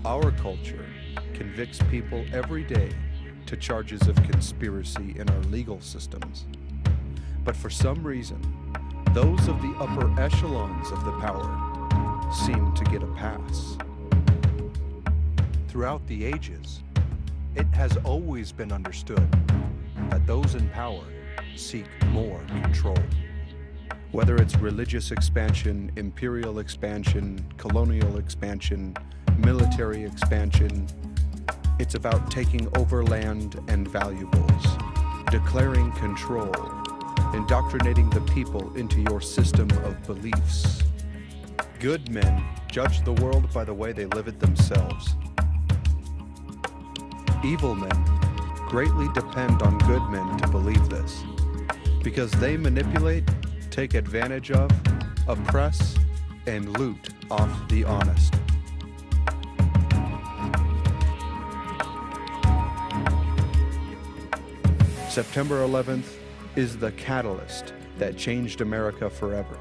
Our culture convicts people every day to charges of conspiracy in our legal systems. But for some reason, those of the upper echelons of the power seem to get a pass. Throughout the ages, it has always been understood that those in power seek more control. Whether it's religious expansion, imperial expansion, colonial expansion, military expansion, it's about taking over land and valuables, declaring control, indoctrinating the people into your system of beliefs. Good men judge the world by the way they live it themselves. Evil men greatly depend on good men to believe this, because they manipulate, take advantage of, oppress, and loot off the honest. September 11th is the catalyst that changed America forever.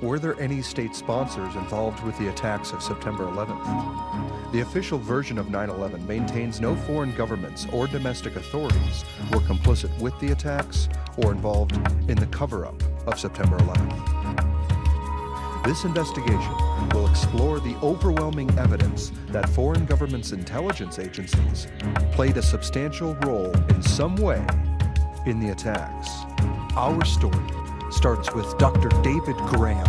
Were there any state sponsors involved with the attacks of September 11th? The official version of 9/11 maintains no foreign governments or domestic authorities were complicit with the attacks or involved in the cover-up of September 11th. This investigation will explore the overwhelming evidence that foreign governments' intelligence agencies played a substantial role in some way in the attacks. Our story starts with Dr. David Graham,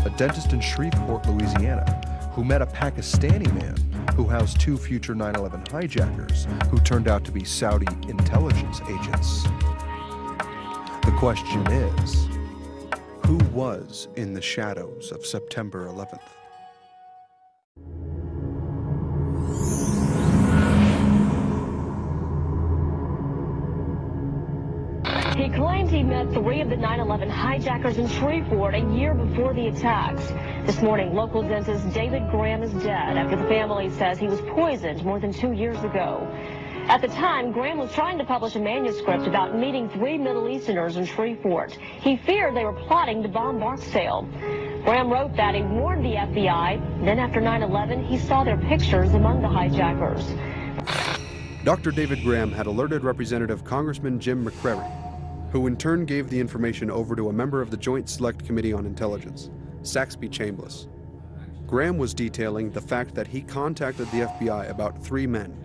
a dentist in Shreveport, Louisiana, who met a Pakistani man who housed two future 9/11 hijackers who turned out to be Saudi intelligence agents. The question is, who was in the shadows of September 11th? He claimed he met 3 of the 9/11 hijackers in Shreveport a year before the attacks. This morning, local dentist David Graham is dead after the family says he was poisoned more than 2 years ago. At the time, Graham was trying to publish a manuscript about meeting 3 Middle Easterners in Shreveport. He feared they were plotting to bomb Barksdale. Graham wrote that he warned the FBI. Then after 9/11, he saw their pictures among the hijackers. Dr. David Graham had alerted Representative Congressman Jim McCrary, who in turn gave the information over to a member of the Joint Select Committee on Intelligence, Saxby Chambliss. Graham was detailing the fact that he contacted the FBI about 3 men,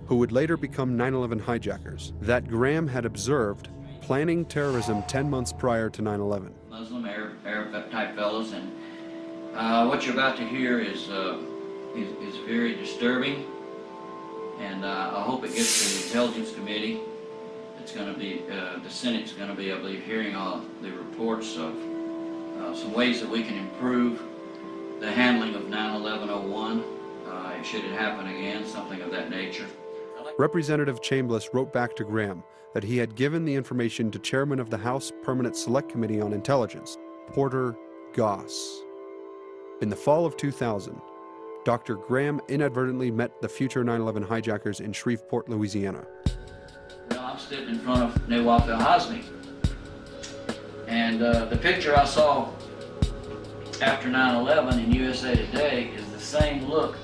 who would later become 9/11 hijackers, that Graham had observed planning terrorism 10 months prior to 9/11. Muslim, Arab type fellows, and what you're about to hear is very disturbing, and I hope it gets to the Intelligence Committee. It's going to be, the Senate's going to be, I believe, hearing all the reports of some ways that we can improve the handling of 9/11-01, should it happen again, something of that nature. Representative Chambliss wrote back to Graham that he had given the information to Chairman of the House Permanent Select Committee on Intelligence, Porter Goss. In the fall of 2000, Dr. Graham inadvertently met the future 9/11 hijackers in Shreveport, Louisiana. Well, I'm sitting in front of Nawaf al-Hazmi, and the picture I saw after 9/11 in USA Today is the same look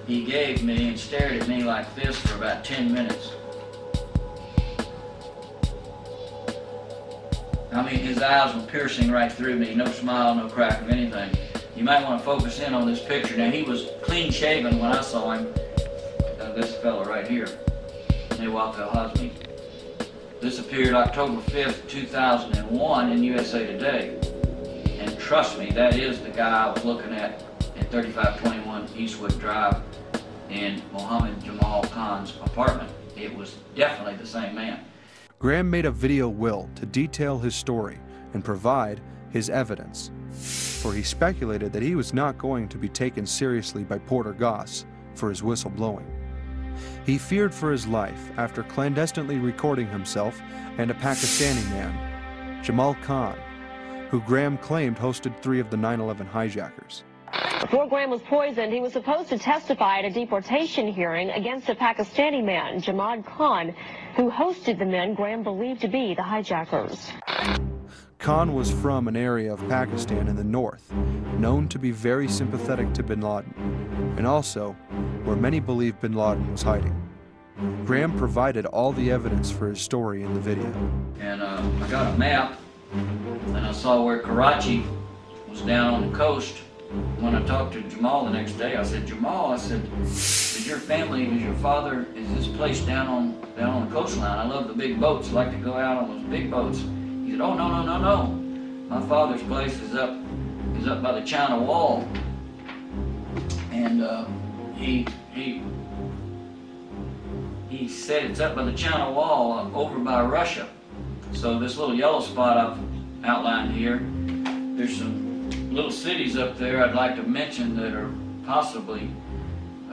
he gave me and stared at me like this for about 10 minutes. I mean, his eyes were piercing right through me, no smile, no crack of anything. You might want to focus in on this picture. Now, he was clean shaven when I saw him, this fella right here, Nawaf al-Hazmi. This appeared October 5th, 2001 in USA Today. And trust me, that is the guy I was looking at 3521 Eastwood Drive in Mohammed Jamal Khan's apartment. It was definitely the same man. Graham made a video will to detail his story and provide his evidence, for he speculated that he was not going to be taken seriously by Porter Goss for his whistleblowing. He feared for his life after clandestinely recording himself and a Pakistani man, Jamal Khan, who Graham claimed hosted 3 of the 9/11 hijackers. Before Graham was poisoned, he was supposed to testify at a deportation hearing against a Pakistani man, Jamal Khan, who hosted the men Graham believed to be the hijackers. Khan was from an area of Pakistan in the north, known to be very sympathetic to bin Laden, and also where many believe bin Laden was hiding. Graham provided all the evidence for his story in the video. And I got a map, and I saw where Karachi was down on the coast. When I talked to Jamal the next day, I said, Jamal, I said, is your family, is your father, is this place down on the coastline? I love the big boats, I like to go out on those big boats. He said, oh, no. My father's place is up by the China Wall. And he said it's up by the China Wall over by Russia. So this little yellow spot I've outlined here, there's some little cities up there I'd like to mention that are possibly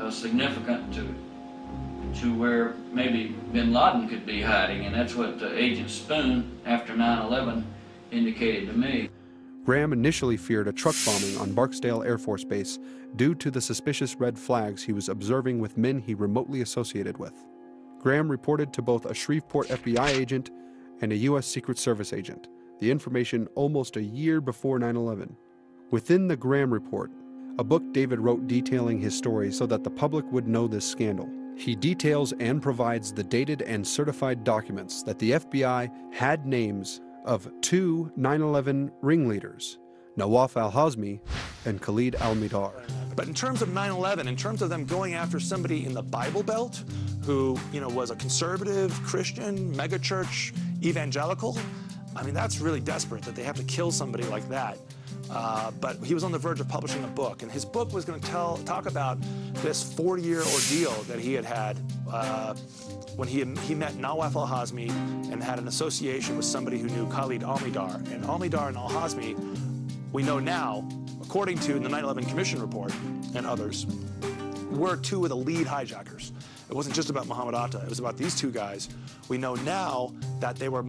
significant to where maybe bin Laden could be hiding, and that's what Agent Spoon, after 9/11, indicated to me. Graham initially feared a truck bombing on Barksdale Air Force Base due to the suspicious red flags he was observing with men he remotely associated with. Graham reported to both a Shreveport FBI agent and a U.S. Secret Service agent the information almost a year before 9/11. Within the Graham report, a book David wrote detailing his story so that the public would know this scandal. He details and provides the dated and certified documents that the FBI had names of 2 9/11 ringleaders, Nawaf al-Hazmi and Khalid al-Mihdhar. But in terms of 9/11, in terms of them going after somebody in the Bible Belt who, was a conservative, Christian, megachurch, evangelical, I mean, that's really desperate that they have to kill somebody like that. But he was on the verge of publishing a book, and his book was going to talk about this 40-year ordeal that he had when he met Nawaf al-Hazmi and had an association with somebody who knew Khalid al-Mihdhar. And al-Mihdhar and al-Hazmi, we know now, according to the 9/11 Commission report and others, were 2 of the lead hijackers. It wasn't just about Muhammad Atta, it was about these 2 guys. We know now that they were